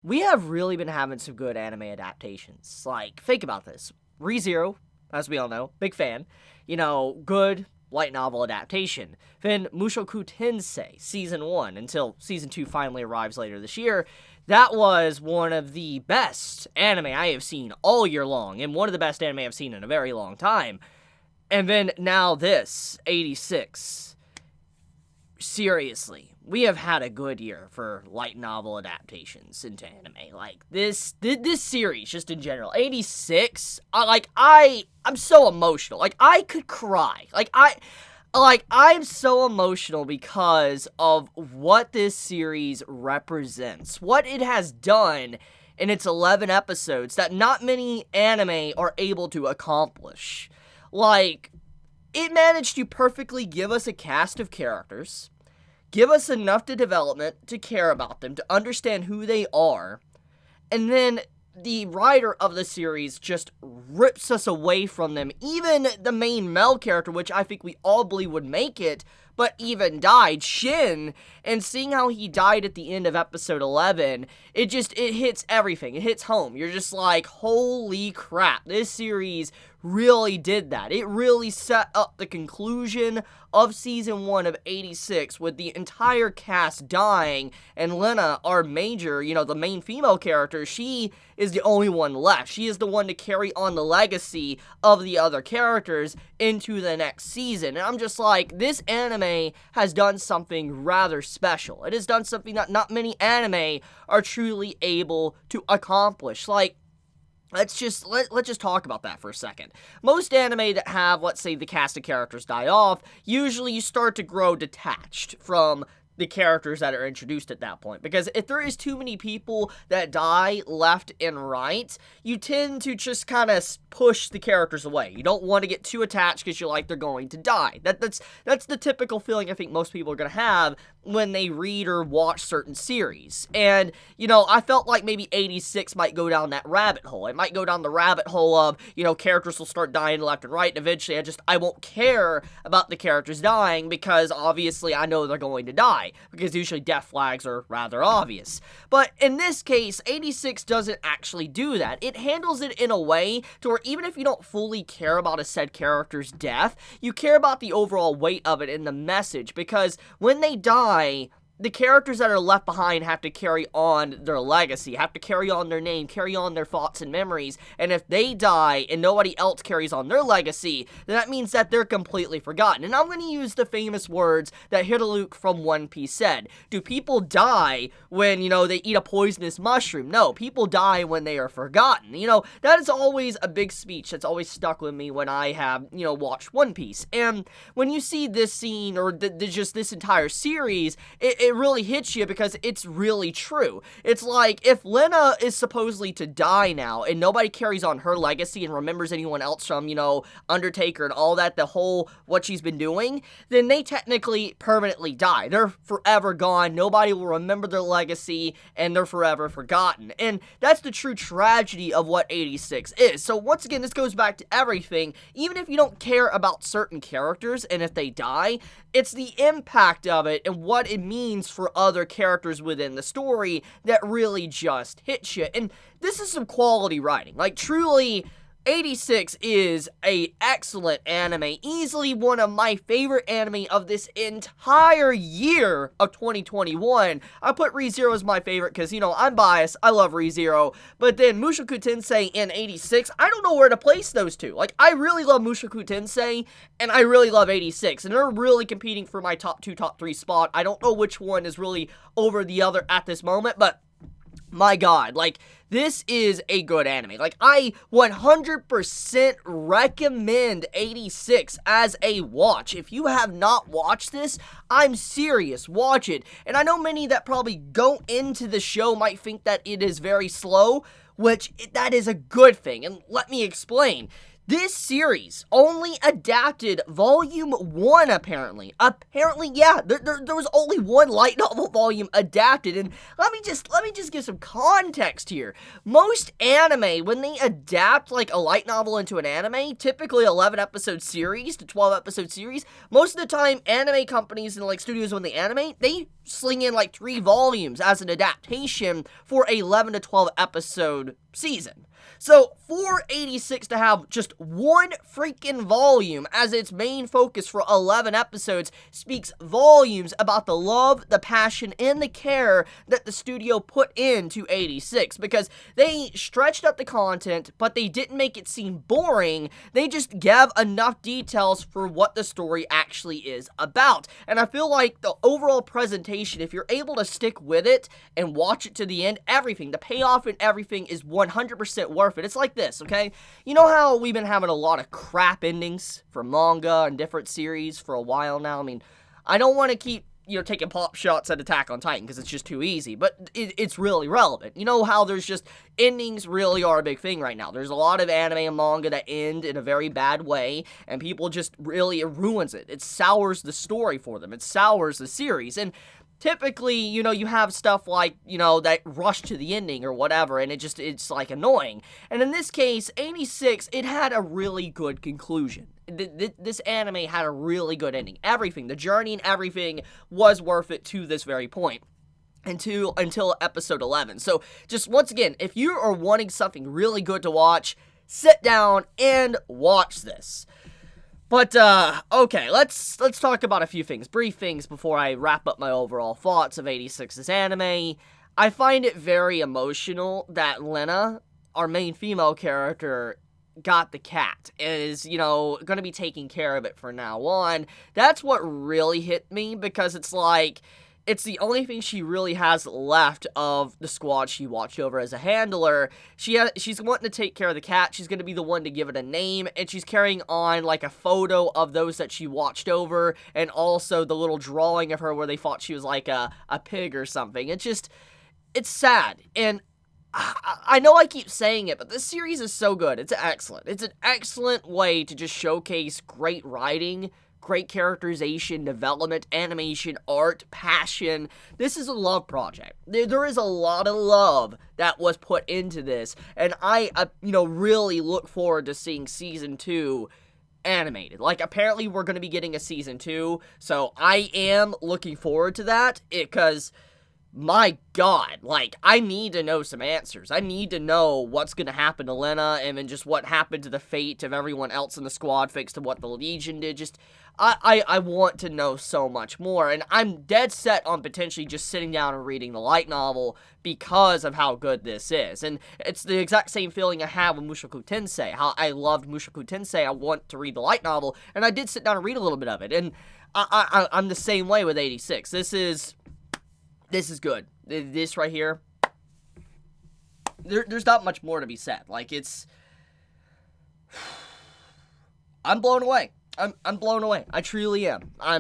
We have really been having some good anime adaptations. Like, think about this. ReZero, as we all know, big fan. Good light novel adaptation. Then Mushoku Tensei, Season 1, until Season 2 finally arrives later this year. That was one of the best anime I have seen all year long, and one of the best anime I've seen in a very long time. And then now this, 86. Seriously, we have had a good year for light novel adaptations into anime. Like this series, just in general, 86. I'm so emotional. Like I could cry. I'm so emotional because of what this series represents, what it has done in its 11 episodes that not many anime are able to accomplish. Like, it managed to perfectly give us a cast of characters, give us enough to development to care about them, to understand who they are, and then the writer of the series just rips us away from them. Even the main male character, which I think we all believe would make it, but even died, Shin, and seeing how he died at the end of episode 11, it hits everything. It hits home. You're just like, holy crap, this series really did that. It really set up the conclusion of season 1 of 86 with the entire cast dying, and Lena, our major, the main female character, she is the only one left. She is the one to carry on the legacy of the other characters into the next season. And I'm just like, this anime has done something rather special. It has done something that not many anime are truly able to accomplish. Like, let's just talk about that for a second. Most anime that have, let's say, the cast of characters die off, usually you start to grow detached from the characters that are introduced at that point. Because if there is too many people that die left and right, you tend to just kind of push the characters away. You don't want to get too attached because you're like, they're going to die. That's the typical feeling I think most people are going to have when they read or watch certain series. And, I felt like maybe 86 might go down that rabbit hole. It might go down the rabbit hole of, characters will start dying left and right, and eventually I won't care about the characters dying because obviously I know they're going to die, because usually death flags are rather obvious. But in this case, 86 doesn't actually do that. It handles it in a way to where even if you don't fully care about a said character's death, you care about the overall weight of it and the message, because when they die, the characters that are left behind have to carry on their legacy, have to carry on their name, carry on their thoughts and memories, and if they die and nobody else carries on their legacy, then that means that they're completely forgotten. And I'm going to use the famous words that Hiriluk from One Piece said. Do people die when, they eat a poisonous mushroom? No, people die when they are forgotten. That is always a big speech that's always stuck with me when I have, watched One Piece. And when you see this scene, or just this entire series, it really hits you because it's really true. It's like, if Lena is supposedly to die now and nobody carries on her legacy and remembers anyone else from, Undertaker and all that, the whole what she's been doing, then they technically permanently die. They're forever gone. Nobody will remember their legacy and they're forever forgotten. And that's the true tragedy of what 86 is. So once again, this goes back to everything. Even if you don't care about certain characters and if they die, it's the impact of it and what it means for other characters within the story that really just hits you. And this is some quality writing. Like, truly, 86 is a excellent anime, easily one of my favorite anime of this entire year of 2021. I put ReZero as my favorite because, I'm biased, I love ReZero, but then Mushoku Tensei and 86, I don't know where to place those two. Like, I really love Mushoku Tensei, and I really love 86, and they're really competing for my top 2, top 3 spot. I don't know which one is really over the other at this moment, but my god, like, this is a good anime. Like, I 100% recommend 86 as a watch. If you have not watched this, I'm serious, watch it. And I know many that probably go into the show might think that it is very slow, which that is a good thing, and let me explain. This series only adapted volume 1, apparently. Yeah, there was only one light novel volume adapted, and let me just give some context here. Most anime, when they adapt, like, a light novel into an anime, typically 11-episode series to 12-episode series, most of the time, anime companies and, like, studios, when they animate, they sling in like 3 volumes as an adaptation for a 11 to 12 episode season. So for 86 to have just one freaking volume as its main focus for 11 episodes speaks volumes about the love, the passion, and the care that the studio put into 86, because they stretched up the content, but they didn't make it seem boring. They just gave enough details for what the story actually is about. And I feel like the overall presentation, if you're able to stick with it and watch it to the end, everything, the payoff and everything is 100% worth it. It's like this, okay? You know how we've been having a lot of crap endings for manga and different series for a while now? I mean, I don't want to keep, taking pop shots at Attack on Titan because it's just too easy, but it's really relevant. You know how there's just, endings really are a big thing right now. There's a lot of anime and manga that end in a very bad way, and people just really, it ruins it. It sours the story for them. It sours the series, and typically, you have stuff like, that rush to the ending or whatever, and it's like annoying. And in this case, 86, it had a really good conclusion. This anime had a really good ending. Everything, the journey and everything was worth it to this very point. Until episode 11. So, just once again, if you are wanting something really good to watch, sit down and watch this. But, okay, let's talk about a few things, brief things, before I wrap up my overall thoughts of 86's anime. I find it very emotional that Lena, our main female character, got the cat, and is, gonna be taking care of it from now on. That's what really hit me, because it's like, it's the only thing she really has left of the squad she watched over as a handler. She's wanting to take care of the cat. She's going to be the one to give it a name, and she's carrying on like a photo of those that she watched over, and also the little drawing of her where they thought she was like a pig or something. It's sad, and I know I keep saying it, but this series is so good. It's excellent. It's an excellent way to just showcase great writing, great characterization, development, animation, art, passion. This is a love project. There is a lot of love that was put into this, and I, really look forward to seeing season 2 animated. Like, apparently we're going to be getting a season 2, so I am looking forward to that, because my God, like, I need to know some answers. I need to know what's going to happen to Lena, and then just what happened to the fate of everyone else in the squad, thanks to what the Legion did. Just, I want to know so much more, and I'm dead set on potentially just sitting down and reading the light novel because of how good this is. And it's the exact same feeling I have with Mushoku Tensei, how I loved Mushoku Tensei. I want to read the light novel, and I did sit down and read a little bit of it, and I'm the same way with 86. This is good. This right here, there's not much more to be said. Like, I'm blown away. I'm blown away. I truly am. I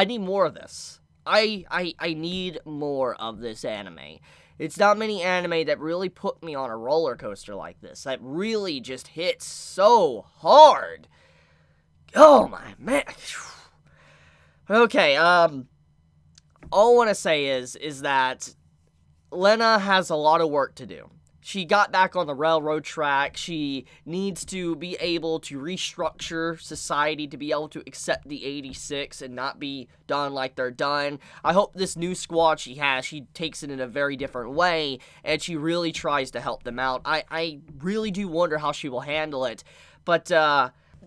need more of this. I need more of this anime. It's not many anime that really put me on a roller coaster like this. That really just hits so hard. Oh my man. Okay, all I want to say is that Lena has a lot of work to do. She got back on the railroad track. She needs to be able to restructure society to be able to accept the 86 and not be done like they're done. I hope this new squad she has, she takes it in a very different way, and she really tries to help them out. I really do wonder how she will handle it. But,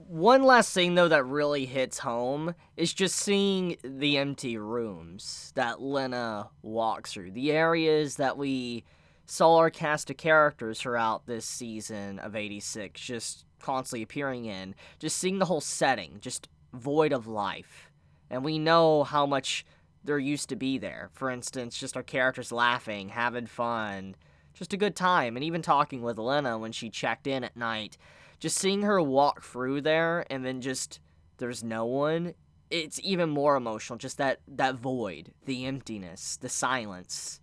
one last thing, though, that really hits home is just seeing the empty rooms that Lena walks through. The areas that we saw our cast of characters throughout this season of 86 just constantly appearing in. Just seeing the whole setting, just void of life. And we know how much there used to be there. For instance, just our characters laughing, having fun, just a good time. And even talking with Lena when she checked in at night. Just seeing her walk through there and then just, there's no one, it's even more emotional. Just that void, the emptiness, the silence.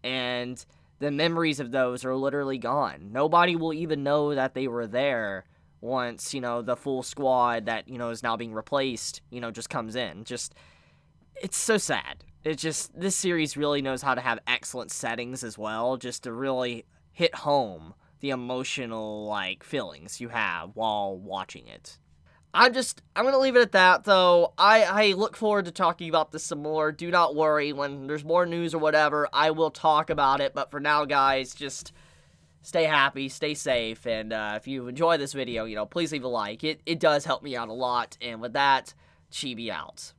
And the memories of those are literally gone. Nobody will even know that they were there once, the full squad that, is now being replaced, just comes in. Just, it's so sad. This series really knows how to have excellent settings as well, just to really hit home the emotional, feelings you have while watching it. I'm gonna leave it at that, though. I look forward to talking about this some more. Do not worry, when there's more news or whatever, I will talk about it. But for now, guys, just stay happy, stay safe, and if you enjoy this video, please leave a like. It does help me out a lot. And with that, Chibi out.